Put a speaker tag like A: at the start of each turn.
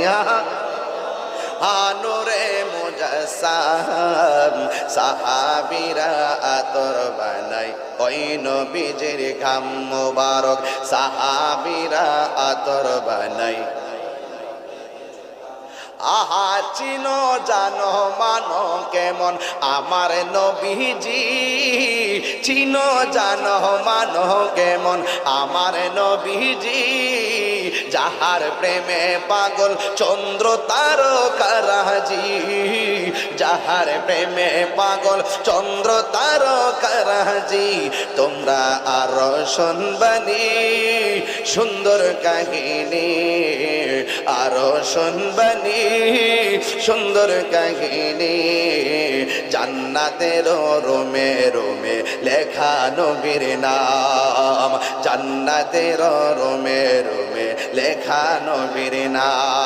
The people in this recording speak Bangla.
A: ইয়া নূরে মুজাসসাম সাহাবীরা আতর বানাই ওই নবীজির ঘাম মোবারক সাহাবীরা আতর বানাই আহা চিনো জানো মানো কেমন আমার নবীজি চিনো জানো মানো কেমন আমার নবীজি যাহার প্রেমে পাগল চন্দ্র তারকারাজি যাহার প্রেমে পাগল চন্দ্র তারকারাজি তোমরা আরো শুনবানি সুন্দর কাহিনী আরো শুনবানি সুন্দর কাহিনী জান্নাতের রোমে রোমে লেখা নবীর নাম জান্নাতের রোমে রোমে লেখা নবীর নাম